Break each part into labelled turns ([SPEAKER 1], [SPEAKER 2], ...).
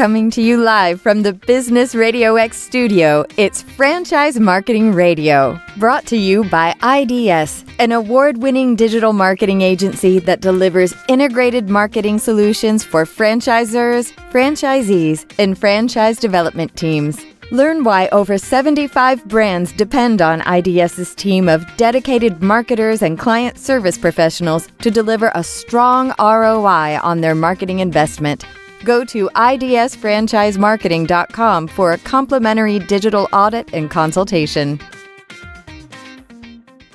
[SPEAKER 1] Coming to you live from the Business RadioX studio, it's Franchise Marketing Radio, brought to you by IDS, an award-winning digital marketing agency that delivers integrated marketing solutions for franchisors, franchisees, and franchise development teams. Learn why over 75 brands depend on IDS's team of dedicated marketers and client service professionals to deliver a strong ROI on their marketing investment. Go to idsfranchisemarketing.com for a complimentary digital audit and consultation.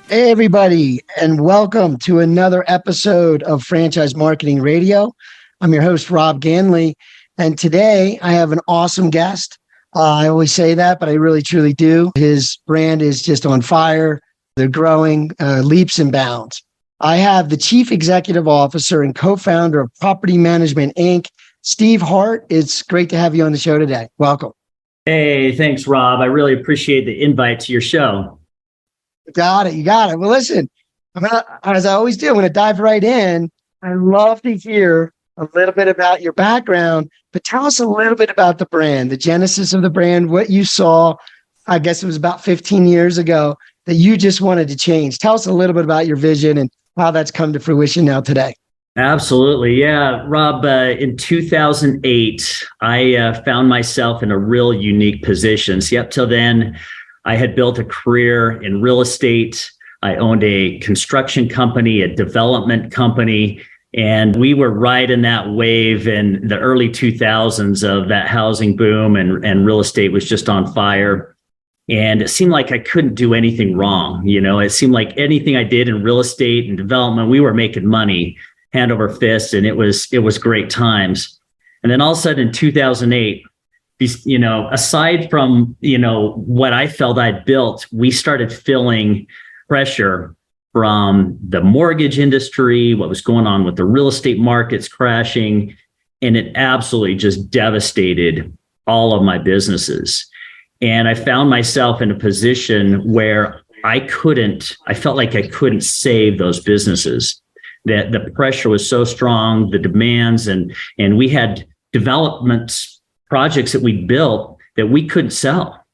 [SPEAKER 2] Hey, everybody, and welcome to another episode of Franchise Marketing Radio. I'm your host, Rob Ganley, and today I have an awesome guest. I always say that, but I really, truly do. His brand is just on fire. They're growing leaps and bounds. I have the Chief Executive Officer and co-founder of Property Management, Inc., Steve Hart. It's great to have you on the show today. Welcome.
[SPEAKER 3] Hey, thanks, Rob. I really appreciate the invite to your show.
[SPEAKER 2] You got it. Well, listen, as I always do, I'm going to dive right in. I love to hear a little bit about your background, but tell us a little bit about the brand, the genesis of the brand, what you saw, I guess it was about 15 years ago, that you just wanted to change. Tell us a little bit about your vision and how that's come to fruition now today.
[SPEAKER 3] Absolutely. Yeah, Rob, in 2008, I found myself in a real unique position. See, up till then, I had built a career in real estate. I owned a construction company, a development company, and we were right in that wave in the early 2000s of that housing boom, and real estate was just on fire. And it seemed like I couldn't do anything wrong. You know, it seemed like anything I did in real estate and development, we were making money hand over fist, and it was great times. And then all of a sudden in 2008, you know, aside from, you know, what I felt I'd built, we started feeling pressure from the mortgage industry, what was going on with the real estate markets crashing, and it absolutely just devastated all of my businesses. And I found myself in a position where I felt like I couldn't save those businesses. That the pressure was so strong, the demands, and we had development projects that we built that we couldn't sell.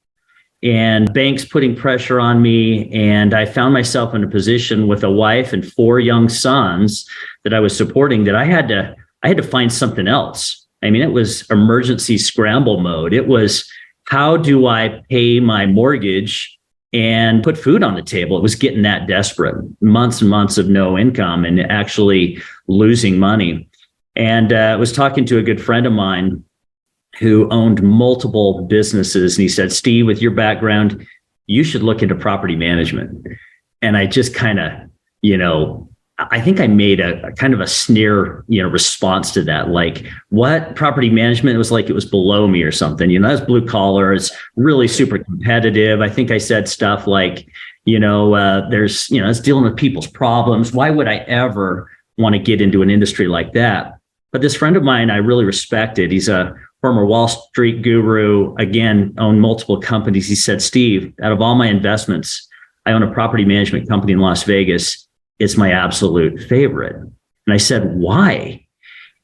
[SPEAKER 3] And banks putting pressure on me. And I found myself in a position with a wife and 4 young sons that I was supporting that I had to find something else. I mean, it was emergency scramble mode. It was, how do I pay my mortgage and put food on the table? It was getting that desperate. Months and months of no income and actually losing money. And I was talking to a good friend of mine who owned multiple businesses. And he said, Steve, with your background, you should look into property management. And I just kind of, you know, I think I made a kind of a sneer, you know, response to that. Like, what? Property management? It was like it was below me or something. You know, that's blue collar. It's really super competitive. I think I said stuff like, you know, there's, you know, it's dealing with people's problems. Why would I ever want to get into an industry like that? But this friend of mine I really respected. He's a former Wall Street guru, again, owned multiple companies. He said, Steve, out of all my investments, I own a property management company in Las Vegas. It's my absolute favorite. And I said, why?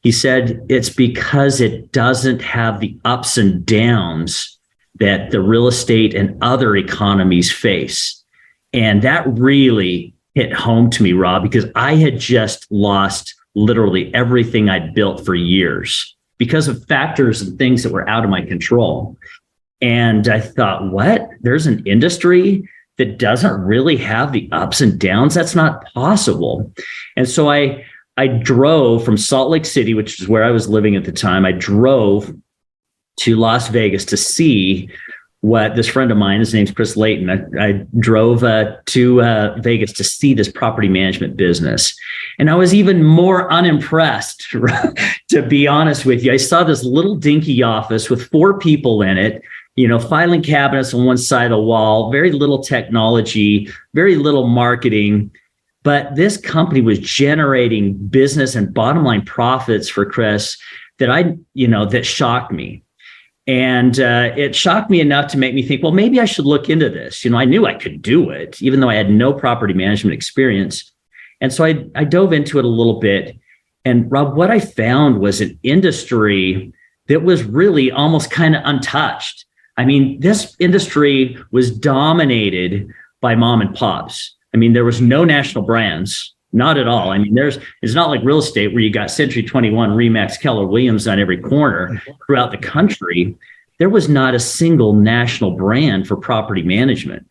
[SPEAKER 3] He said, it's because it doesn't have the ups and downs that the real estate and other economies face. And that really hit home to me, Rob, because I had just lost literally everything I'd built for years because of factors and things that were out of my control. And I thought, what? There's an industry that doesn't really have the ups and downs? That's not possible. And so I drove from Salt Lake City, which is where I was living at the time. I drove to Las Vegas to see what this friend of mine, his name's Chris Layton. I drove to Vegas to see this property management business. And I was even more unimpressed, to be honest with you. I saw this little dinky office with 4 people in it, you know, filing cabinets on one side of the wall, very little technology, very little marketing. But this company was generating business and bottom line profits for Chris that shocked me. And it shocked me enough to make me think, well, maybe I should look into this. You know, I knew I could do it, even though I had no property management experience. And so I dove into it a little bit. And Rob, what I found was an industry that was really almost kind of untouched. I mean, this industry was dominated by mom and pops. I mean, there was no national brands, not at all. I mean, it's not like real estate where you got Century 21, Remax, Keller Williams on every corner throughout the country. There was not a single national brand for property management.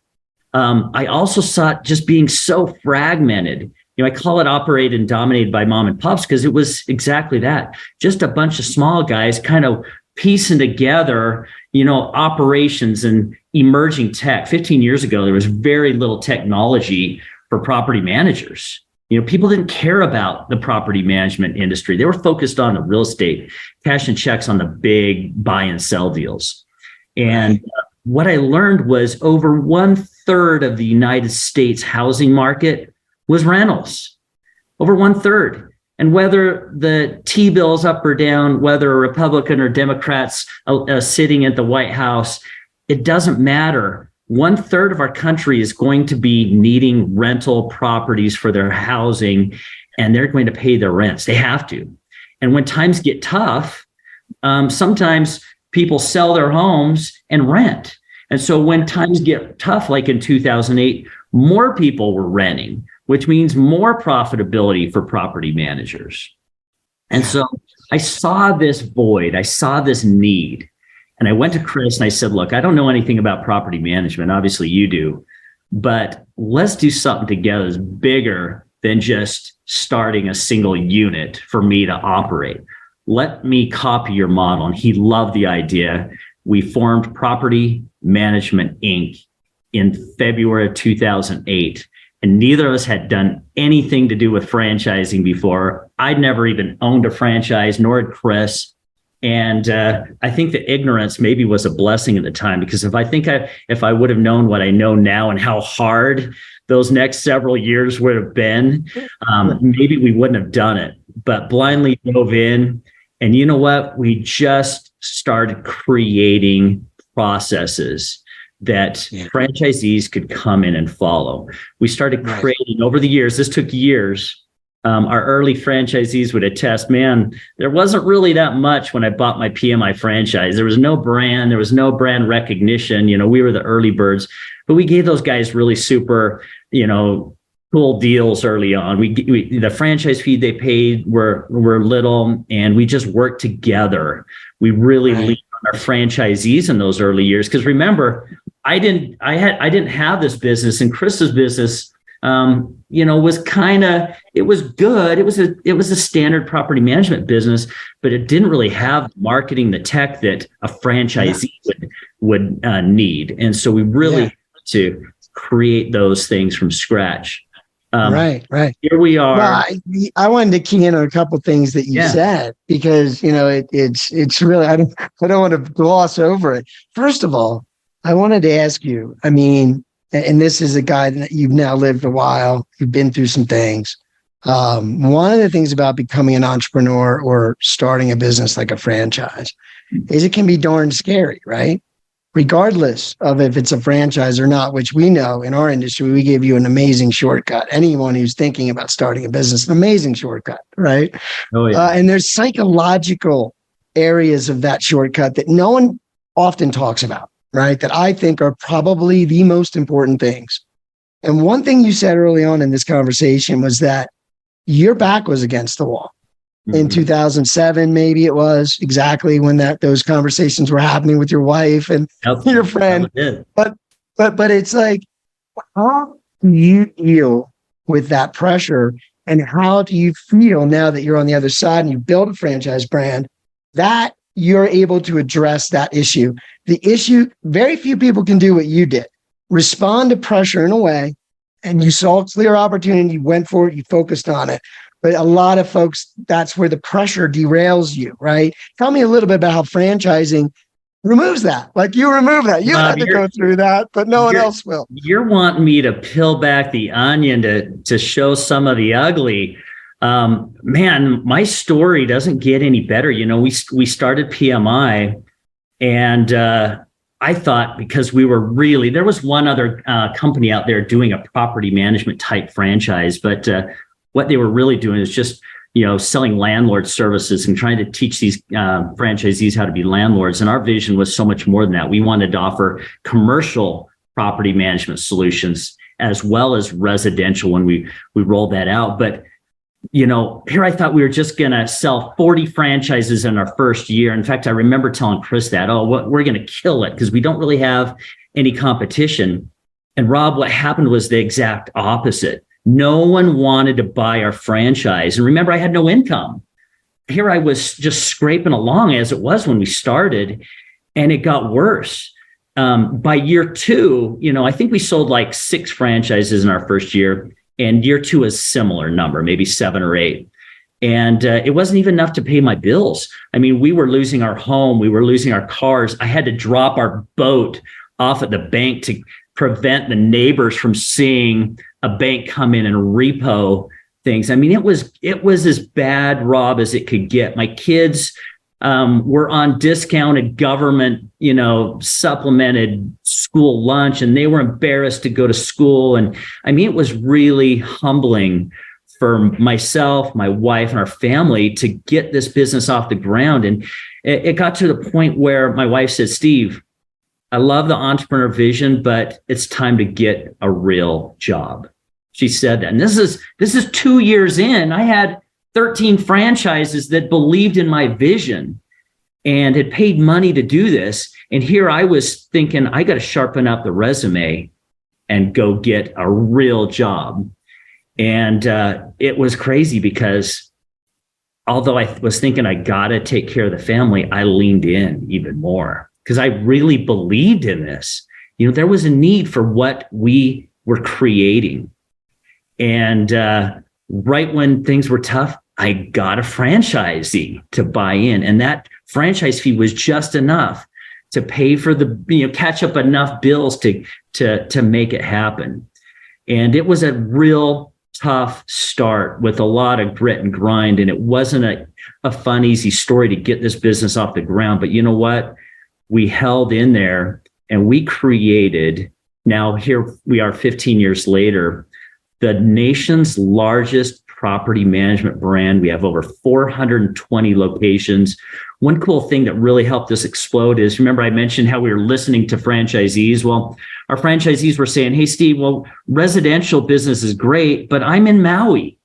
[SPEAKER 3] I also saw it just being so fragmented. I call it operated and dominated by mom and pops because it was exactly that. Just a bunch of small guys kind of piecing together, operations and emerging tech. 15 years ago, there was very little technology for property managers. People didn't care about the property management industry. They were focused on the real estate, cashing checks on the big buy and sell deals. And what I learned was over 1/3 of the United States housing market was rentals, over 1/3. And whether the T-bill is up or down, whether a Republican or Democrats sitting at the White House, it doesn't matter. 1/3 of our country is going to be needing rental properties for their housing, and they're going to pay their rents. They have to. And when times get tough, sometimes people sell their homes and rent. And so when times get tough, like in 2008, more people were renting, which means more profitability for property managers. And so I saw this void, I saw this need. And I went to Chris and I said, look, I don't know anything about property management. Obviously you do, but let's do something together that's bigger than just starting a single unit for me to operate. Let me copy your model. And he loved the idea. We formed Property Management Inc. in February of 2008. And neither of us had done anything to do with franchising before. I'd never even owned a franchise, nor had Chris. And I think the ignorance maybe was a blessing at the time, because if I would have known what I know now and how hard those next several years would have been, maybe we wouldn't have done it. But blindly dove in. And you know what? We just started creating processes that franchisees could come in and follow. We started creating over the years. This took years. Our early franchisees would attest, man, there wasn't really that much when I bought my PMI franchise. There was no brand. There was no brand recognition. We were the early birds, but we gave those guys really super, cool deals early on. The franchise fee they paid were little, and we just worked together. We really leaned on our franchisees in those early years. Because remember, I didn't have this business, and Chris's business, was it was good. It was a standard property management business, but it didn't really have marketing, the tech that a franchisee would need. And so we really had to create those things from scratch.
[SPEAKER 2] Right.
[SPEAKER 3] Here we are.
[SPEAKER 2] Well, I wanted to key in on a couple of things that you said, because it's really, I don't want to gloss over it. First of all, I wanted to ask you, and this is a guy that you've now lived a while, you've been through some things. One of the things about becoming an entrepreneur or starting a business like a franchise is it can be darn scary, right? Regardless of if it's a franchise or not, which we know in our industry, we give you an amazing shortcut. Anyone who's thinking about starting a business, an amazing shortcut, right?
[SPEAKER 3] Oh, yeah.
[SPEAKER 2] And there's psychological areas of that shortcut that no one often talks about, right? That I think are probably the most important things. And one thing you said early on in this conversation was that your back was against the wall. In 2007, maybe it was, exactly when those conversations were happening with your wife and your friend. But it's like, how do you deal with that pressure? And how do you feel now that you're on the other side and you build a franchise brand that you're able to address that issue? The issue, very few people can do what you did. Respond to pressure in a way, and you saw a clear opportunity, you went for it, you focused on it. But a lot of folks, that's where the pressure derails you, right? Tell me a little bit about how franchising removes that. Like, you remove that. You had to go through that, but no one else will. You're
[SPEAKER 3] wanting me to peel back the onion to show some of the ugly. Man, my story doesn't get any better. We started PMI, and I thought, because there was one other company out there doing a property management type franchise, but what they were really doing is just selling landlord services and trying to teach these franchisees how to be landlords. And our vision was so much more than that. We wanted to offer commercial property management solutions as well as residential when we rolled that out. But here I thought we were just going to sell 40 franchises in our first year. In fact, I remember telling Chris that, we're going to kill it because we don't really have any competition. And Rob, what happened was the exact opposite. No one wanted to buy our franchise. And remember, I had no income. Here I was just scraping along as it was when we started, and it got worse. By year 2, I think we sold like 6 franchises in our first year. And year 2 is similar number, maybe 7 or 8. And it wasn't even enough to pay my bills. I mean, we were losing our home. We were losing our cars. I had to drop our boat off at the bank to prevent the neighbors from seeing a bank come in and repo things. I mean, it was as bad, Rob, as it could get. My kids were on discounted government, supplemented school lunch, and they were embarrassed to go to school. And I mean, it was really humbling for myself, my wife, and our family to get this business off the ground. And it got to the point where my wife said, Steve, I love the entrepreneur vision, but it's time to get a real job. She said that. And this is 2 years in. I had 13 franchises that believed in my vision and had paid money to do this. And here I was thinking, I got to sharpen up the resume and go get a real job. And it was crazy because although I was thinking I got to take care of the family, I leaned in even more because I really believed in this. There was a need for what we were creating. And right when things were tough, I got a franchisee to buy in. And that franchise fee was just enough to pay for catch up enough bills to make it happen. And it was a real tough start with a lot of grit and grind. And it wasn't a fun, easy story to get this business off the ground. But you know what? We held in there and we created, now here we are 15 years later, the nation's largest property management brand. We have over 420 locations. One cool thing that really helped us explode is, remember I mentioned how we were listening to franchisees? Well, our franchisees were saying, hey, Steve, well, residential business is great, but I'm in Maui.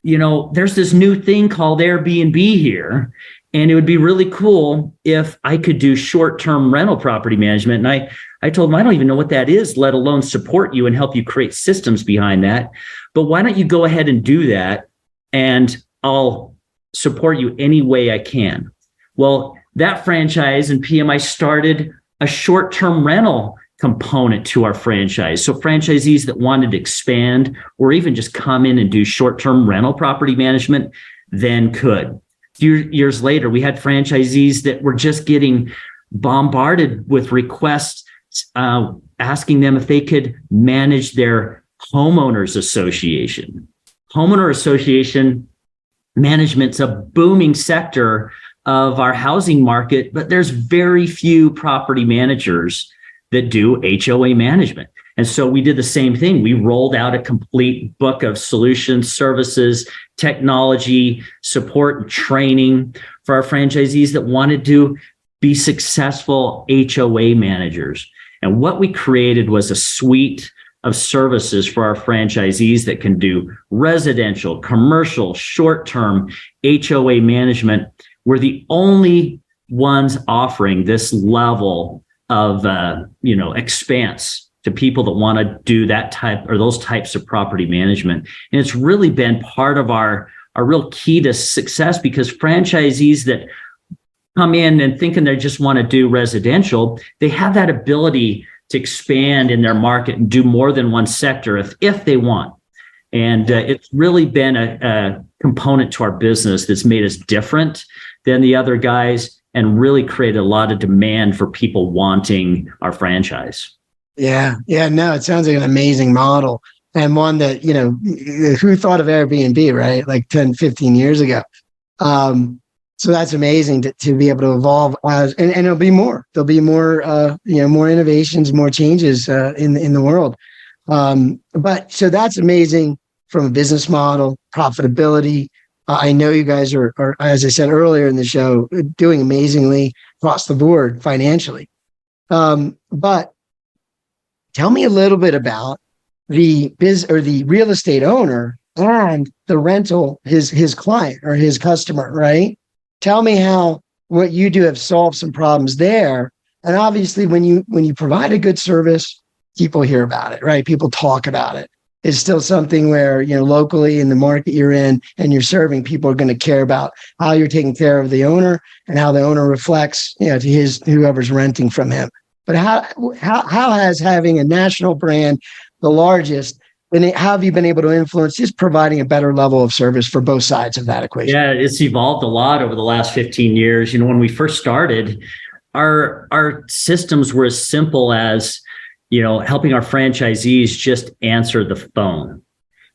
[SPEAKER 3] There's this new thing called Airbnb here. And it would be really cool if I could do short-term rental property management. And I told them, I don't even know what that is, let alone support you and help you create systems behind that. But why don't you go ahead and do that? And I'll support you any way I can. Well, that franchise and PMI started a short-term rental component to our franchise. So franchisees that wanted to expand or even just come in and do short-term rental property management then could. Years later, we had franchisees that were just getting bombarded with requests asking them if they could manage their homeowners association. Homeowner association management's a booming sector of our housing market, but there's very few property managers that do HOA management. And so we did the same thing. We rolled out a complete book of solutions, services, technology, support, and training for our franchisees that wanted to be successful HOA managers. And what we created was a suite of services for our franchisees that can do residential, commercial, short-term HOA management. We're the only ones offering this level of expanse to people that want to do that type or those types of property management. And it's really been part of our real key to success, because franchisees that come in and thinking they just want to do residential, they have that ability to expand in their market and do more than one sector if they want. And it's really been a component to our business that's made us different than the other guys and really created a lot of demand for people wanting our franchise.
[SPEAKER 2] Yeah. No, it sounds like an amazing model, and one that, who thought of Airbnb, right? Like 10, 15 years ago. So that's amazing to be able to evolve and there'll be more. There'll be more, more innovations, more changes in the world. But so that's amazing from a business model, profitability, I know you guys are, as I said earlier in the show, doing amazingly across the board financially. But tell me a little bit about the real estate owner and the rental, his client or his customer, right? Tell me how what you do have solved some problems there. And obviously when you provide a good service, people hear about it, right? People talk about it. It's still something where, locally in the market you're in and you're serving, people are going to care about how you're taking care of the owner and how the owner reflects, to whoever's renting from him. But how has having a national brand, the largest, and how have you been able to influence just providing a better level of service for both sides of that equation?
[SPEAKER 3] Yeah, it's evolved a lot over the last 15 years. When we first started, our systems were as simple as, helping our franchisees just answer the phone.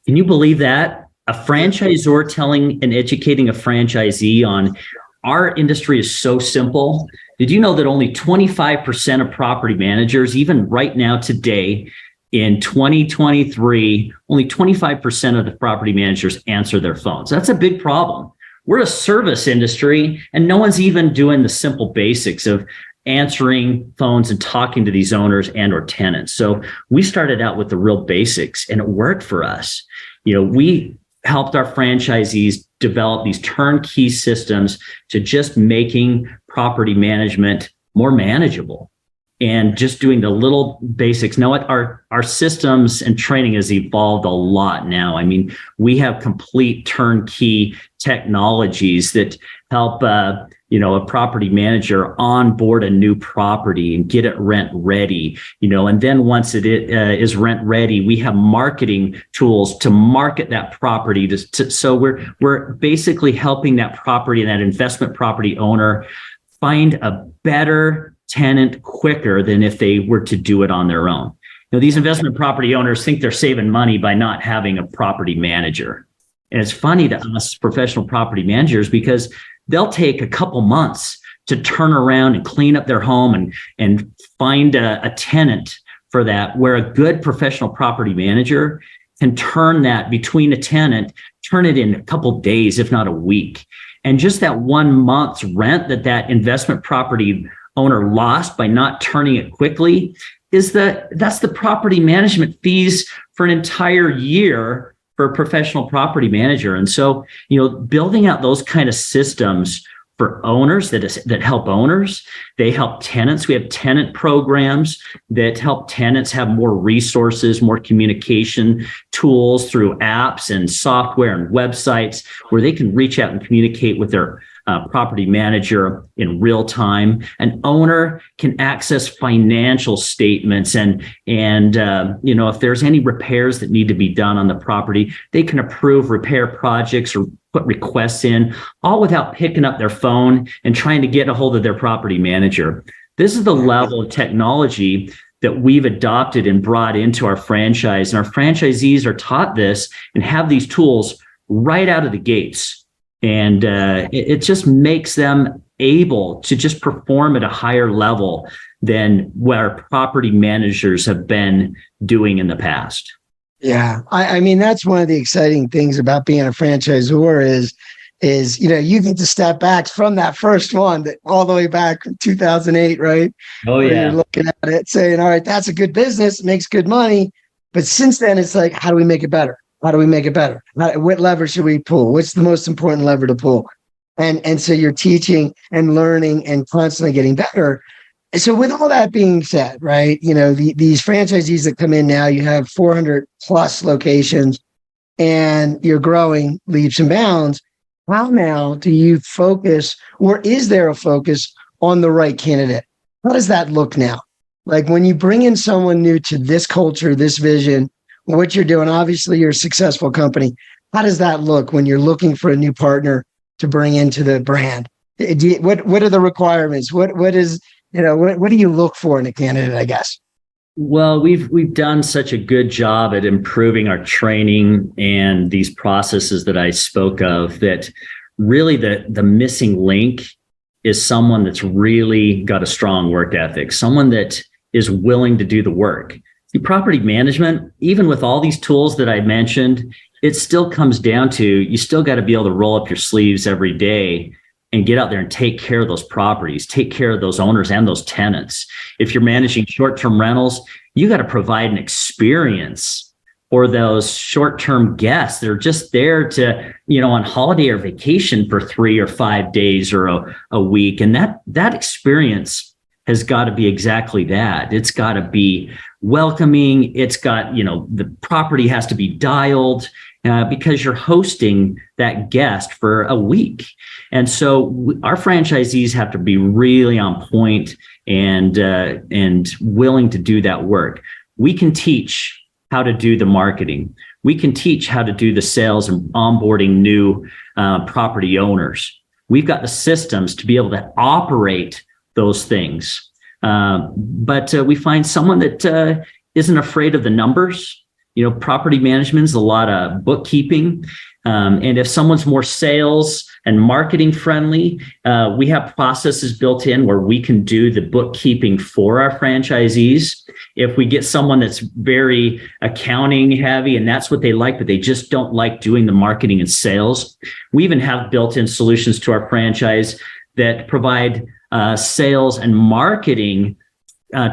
[SPEAKER 3] Can you believe that? A franchisor telling and educating a franchisee on our industry is so simple. Did you know that only 25% of property managers, even right now today, in 2023, only 25% of the property managers answer their phones? That's a big problem. We're a service industry, and no one's even doing the simple basics of answering phones and talking to these owners and or tenants. So we started out with the real basics, and it worked for us. We helped our franchisees develop these turnkey systems to just making property management more manageable and just doing the little basics. Now, our systems and training has evolved a lot now. I mean, we have complete turnkey technologies that help a property manager onboard a new property and get it rent ready, and then once it is rent ready, we have marketing tools to market that property. So we're basically helping that property and that investment property owner find a better tenant quicker than if they were to do it on their own. These investment property owners think they're saving money by not having a property manager. And it's funny to us professional property managers because they'll take a couple months to turn around and clean up their home and find a tenant for that, where a good professional property manager can turn that between a tenant, turn it in a couple days, if not a week. And just that 1 month's rent that investment property owner lost by not turning it quickly that's the property management fees for an entire year for a professional property manager. And so, building out those kind of systems for owners that help owners, they help tenants. We have tenant programs that help tenants have more resources, more communication tools through apps and software and websites where they can reach out and communicate with their property manager in real time. An owner can access financial statements and if there's any repairs that need to be done on the property, they can approve repair projects or put requests in, all without picking up their phone and trying to get a hold of their property manager. This is the level of technology that we've adopted and brought into our franchise. And our franchisees are taught this and have these tools right out of the gates. And it just makes them able to just perform at a higher level than where property managers have been doing in the past.
[SPEAKER 2] Yeah. I mean, that's one of the exciting things about being a franchisor is, you get to step back from that first one all the way back from 2008, right?
[SPEAKER 3] Oh, yeah.
[SPEAKER 2] Where you're looking at it saying, all right, that's a good business, it makes good money. But since then, it's like, how do we make it better? How do we make it better? What lever should we pull? What's the most important lever to pull? And so you're teaching and learning and constantly getting better. So with all that being said, right, these franchisees that come in now, you have 400 plus locations and you're growing leaps and bounds. How now do you focus, or is there a focus on the right candidate? How does that look now? Like when you bring in someone new to this culture, this vision, what you're doing, obviously you're a successful company. How does that look when you're looking for a new partner to bring into the brand? What are the requirements? What do you look for in a candidate, I guess?
[SPEAKER 3] Well, we've done such a good job at improving our training and these processes that I spoke of that really the missing link is someone that's really got a strong work ethic, someone that is willing to do the work. The property management, even with all these tools that I mentioned, it still comes down to, you still got to be able to roll up your sleeves every day and get out there and take care of those properties, take care of those owners and those tenants. If you're managing short-term rentals, you got to provide an experience for those short-term guests that are just there to, on holiday or vacation for 3 or 5 days or a week. And that experience has got to be exactly that. It's got to be welcoming. It's got, the property has to be dialed because you're hosting that guest for a week. And so our franchisees have to be really on point and willing to do that work. We can teach how to do the marketing. We can teach how to do the sales and onboarding new property owners. We've got the systems to be able to operate those things. But we find someone that isn't afraid of the numbers. Property management is a lot of bookkeeping. And if someone's more sales and marketing friendly, we have processes built in where we can do the bookkeeping for our franchisees. If we get someone that's very accounting heavy and that's what they like, but they just don't like doing the marketing and sales, we even have built-in solutions to our franchise that provide sales and marketing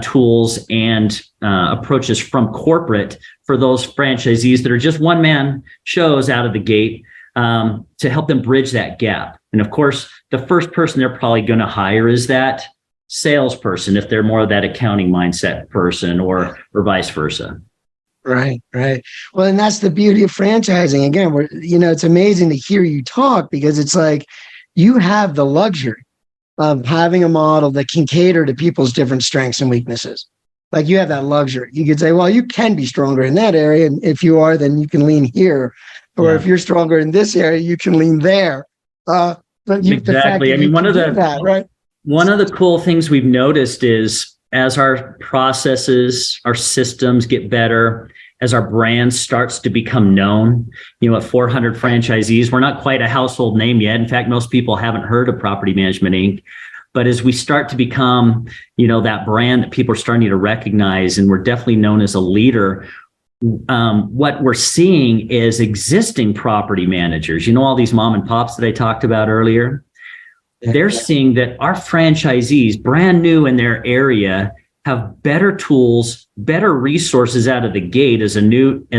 [SPEAKER 3] tools and approaches from corporate for those franchisees that are just one-man shows out of the gate, to help them bridge that gap. And of course, the first person they're probably going to hire is that salesperson, if they're more of that accounting mindset person, or vice versa.
[SPEAKER 2] Right. Well, and that's the beauty of franchising. Again, it's amazing to hear you talk, because it's like you have the luxury of having a model that can cater to people's different strengths and weaknesses. Like, you have that luxury. You could say, well, you can be stronger in that area, and if you are, then you can lean here. Or if you're stronger in this area, you can lean there. But
[SPEAKER 3] exactly. One of the cool things we've noticed is, as our processes, our systems get better, as our brand starts to become known, at 400 franchisees, we're not quite a household name yet. In fact, most people haven't heard of Property Management Inc. But as we start to become, that brand that people are starting to recognize, and we're definitely known as a leader, what we're seeing is existing property managers, all these mom and pops that I talked about earlier, they're seeing that our franchisees, brand new in their area, have better tools, better resources out of the gate as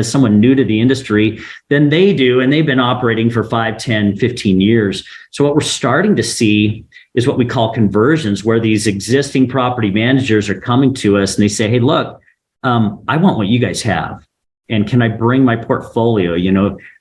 [SPEAKER 3] someone new to the industry than they do. And they've been operating for 5, 10, 15 years. So what we're starting to see is what we call conversions, where these existing property managers are coming to us and they say, hey, look, I want what you guys have. And can I bring my portfolio?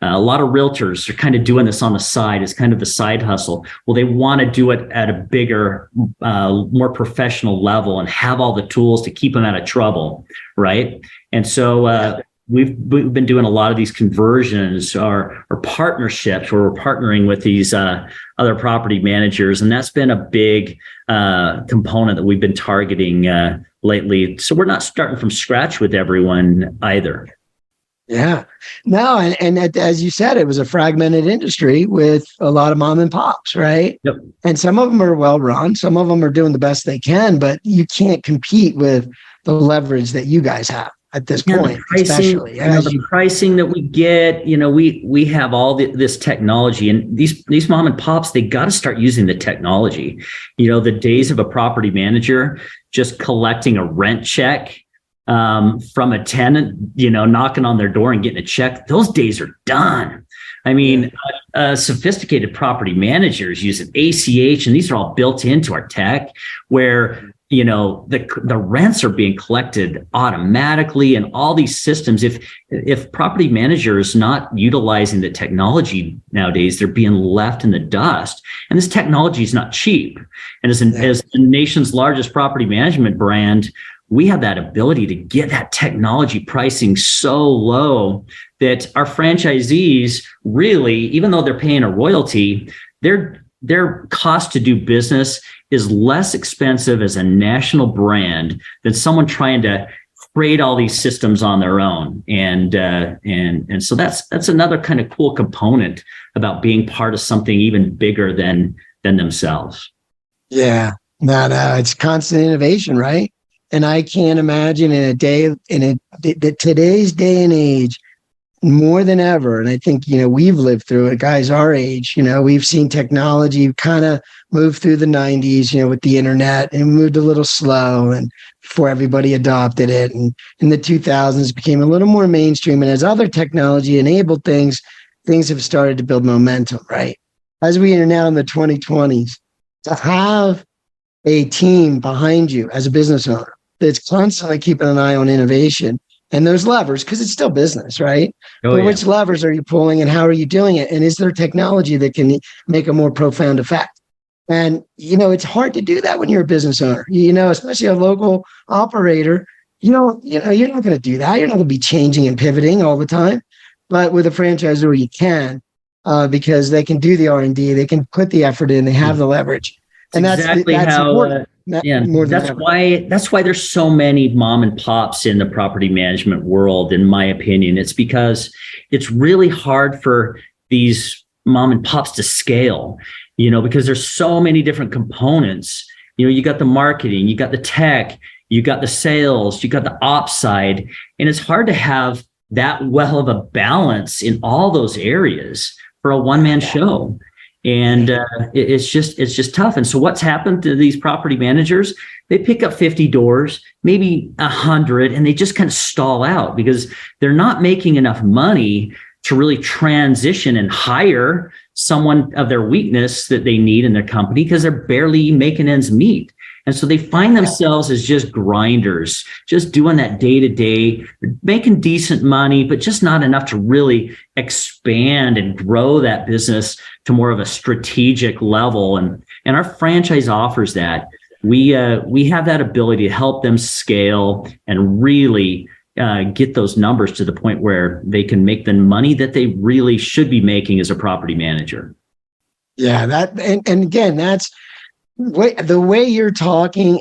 [SPEAKER 3] A lot of realtors are kind of doing this on the side. It's kind of the side hustle. Well, they want to do it at a bigger, more professional level and have all the tools to keep them out of trouble, right? And so we've been doing a lot of these conversions or partnerships where we're partnering with these other property managers. And that's been a big component that we've been targeting lately. So we're not starting from scratch with everyone either.
[SPEAKER 2] Yeah. No, and as you said, it was a fragmented industry with a lot of mom and pops, right?
[SPEAKER 3] Yep.
[SPEAKER 2] And some of them are well run, some of them are doing the best they can, but you can't compete with the leverage that you guys have at this point,
[SPEAKER 3] the pricing,
[SPEAKER 2] especially.
[SPEAKER 3] The pricing that we get, we have all this technology, and these mom and pops, they got to start using the technology. The days of a property manager just collecting a rent check from a tenant, knocking on their door and getting a check, those days are done. Sophisticated property managers use an ACH, and these are all built into our tech, where the rents are being collected automatically, and all these systems. If property manager is not utilizing the technology nowadays, they're being left in the dust. And this technology is not cheap. And as the nation's largest property management brand, we have that ability to get that technology pricing so low that our franchisees really, even though they're paying a royalty, their cost to do business is less expensive as a national brand than someone trying to create all these systems on their own. And so that's another kind of cool component about being part of something even bigger than themselves.
[SPEAKER 2] Yeah, no, it's constant innovation, right? And I can't imagine in today's day and age, more than ever, and I think, we've lived through it, guys our age, we've seen technology kind of move through the 90s, with the internet, and moved a little slow and before everybody adopted it. And in the 2000s became a little more mainstream. And as other technology enabled things have started to build momentum, right? As we are now in the 2020s, to have a team behind you as a business owner that's constantly keeping an eye on innovation and those levers, because it's still business, right? But which levers are you pulling and how are you doing it? And is there technology that can make a more profound effect? And, it's hard to do that when you're a business owner, especially a local operator. You're not going to do that. You're not going to be changing and pivoting all the time. But with a franchisor, you can, because they can do the R&D, they can put the effort in, they have the leverage. And that's how important.
[SPEAKER 3] That's why there's so many mom and pops in the property management world, in my opinion. It's because it's really hard for these mom and pops to scale, because there's so many different components. You got the marketing, you got the tech, you got the sales, you got the ops side, and it's hard to have that well of a balance in all those areas for a one-man show. And it's just tough. And so what's happened to these property managers? They pick up 50 doors, maybe 100, and they just kind of stall out because they're not making enough money to really transition and hire someone of their weakness that they need in their company, because they're barely making ends meet. And so they find themselves as just grinders, just doing that day to day, making decent money, but just not enough to really expand and grow that business to more of a strategic level. And our franchise offers that. We have that ability to help them scale and really get those numbers to the point where they can make the money that they really should be making as a property manager.
[SPEAKER 2] Yeah, and again, that's the way you're talking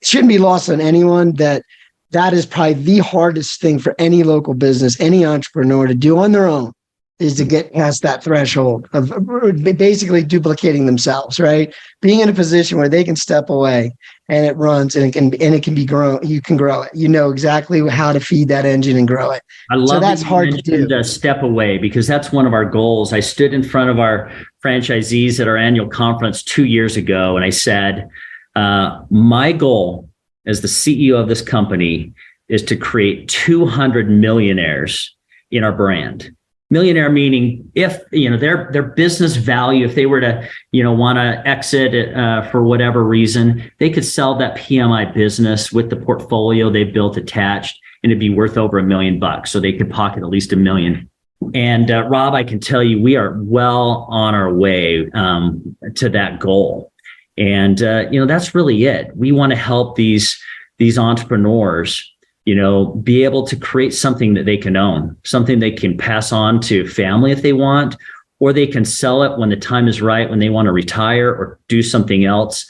[SPEAKER 2] shouldn't be lost on anyone that is probably the hardest thing for any local business, any entrepreneur to do on their own, is to get past that threshold of basically duplicating themselves, right? Being in a position where they can step away and it runs and it can be grown. You can grow it. You know exactly how to feed that engine and grow it.
[SPEAKER 3] I love
[SPEAKER 2] so that's hard to do.
[SPEAKER 3] Step away, because that's one of our goals. I stood in front of our franchisees at our annual conference 2 years ago, and I said, my goal as the CEO of this company is to create 200 millionaires in our brand. Millionaire meaning if their business value, if they were to want to exit for whatever reason, they could sell that PMI business with the portfolio they've built attached, and it'd be worth over $1 million. So they could pocket at least $1 million. And Rob, I can tell you, we are well on our way to that goal. And that's really it. We want to help these entrepreneurs be able to create something that they can own, something they can pass on to family if they want, or they can sell it when the time is right, when they want to retire or do something else.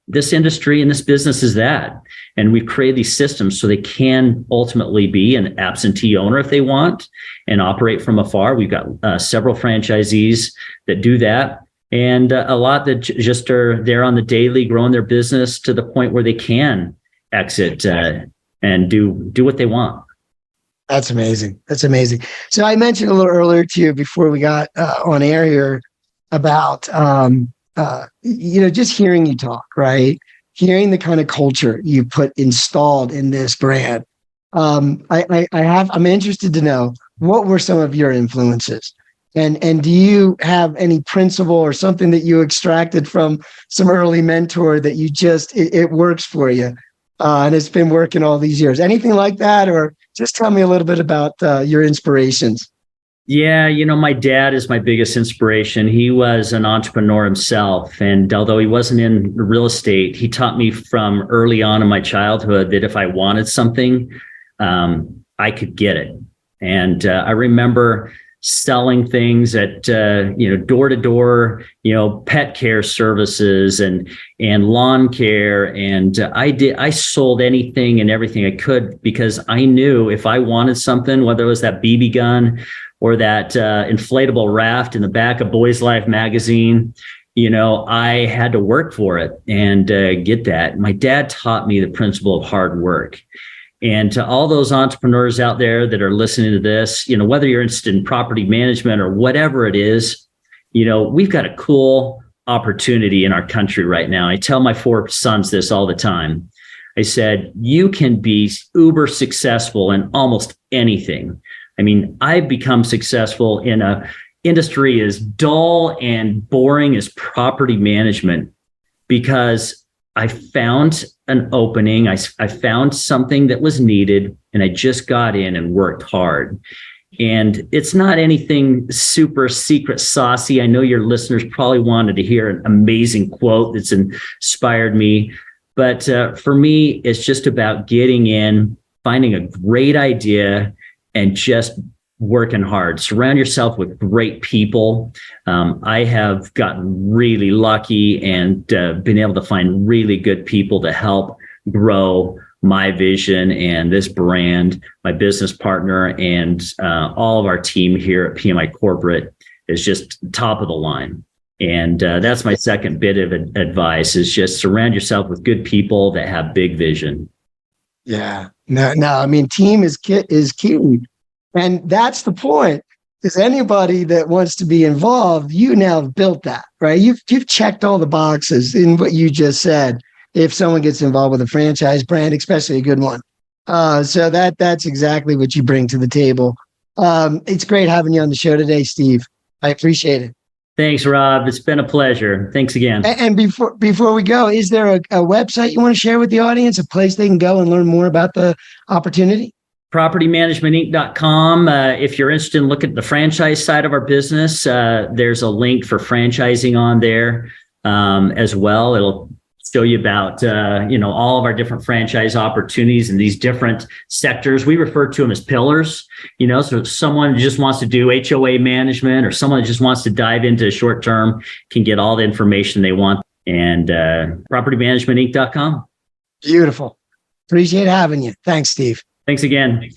[SPEAKER 3] This industry and this business is that. And we've created these systems so they can ultimately be an absentee owner if they want and operate from afar. We've got several franchisees that do that, and a lot that just are there on the daily, growing their business to the point where they can exit and do what they want.
[SPEAKER 2] That's amazing. That's amazing. So I mentioned a little earlier to you before we got on air here about, just hearing you talk, right? Hearing the kind of culture you put installed in this brand. I'm interested to know, what were some of your influences? And do you have any principle or something that you extracted from some early mentor that you it works for you? And it's been working all these years. Anything like that? Or just tell me a little bit about your inspirations.
[SPEAKER 3] Yeah, my dad is my biggest inspiration. He was an entrepreneur himself. And although he wasn't in real estate, he taught me from early on in my childhood that if I wanted something, I could get it. And I remember selling things at door to door, pet care services and lawn care, and I sold anything and everything I could, because I knew if I wanted something, whether it was that BB gun or that inflatable raft in the back of Boys Life magazine, I had to work for it and get that. My dad taught me the principle of hard work. And to all those entrepreneurs out there that are listening to this, whether you're interested in property management or whatever it is, we've got a cool opportunity in our country right now. I tell my 4 sons this all the time. I said, you can be uber successful in almost anything. I mean, I've become successful in a industry as dull and boring as property management because I found an opening. I found something that was needed, and I just got in and worked hard. And it's not anything super secret saucy. I know your listeners probably wanted to hear an amazing quote that's inspired me. But for me, it's just about getting in, finding a great idea, and just working hard. Surround yourself with great people. I have gotten really lucky and been able to find really good people to help grow my vision and this brand. My business partner and all of our team here at PMI Corporate is just top of the line. And that's my second bit of advice is just surround yourself with good people that have big vision.
[SPEAKER 2] Yeah. No, I mean, team is key. And that's the point. Because anybody that wants to be involved, you now have built that, right? You've checked all the boxes in what you just said. If someone gets involved with a franchise brand, especially a good one. So that's exactly what you bring to the table. It's great having you on the show today, Steve. I appreciate it.
[SPEAKER 3] Thanks, Rob. It's been a pleasure. Thanks again.
[SPEAKER 2] And before we go, is there a website you want to share with the audience, a place they can go and learn more about the opportunity?
[SPEAKER 3] PropertyManagementInc.com. If you're interested in looking at the franchise side of our business, there's a link for franchising on there as well. It'll show you about all of our different franchise opportunities in these different sectors. We refer to them as pillars. So someone who just wants to do HOA management or someone that just wants to dive into short term can get all the information they want. And PropertyManagementInc.com.
[SPEAKER 2] Beautiful. Appreciate having you. Thanks, Steve.
[SPEAKER 3] Thanks again.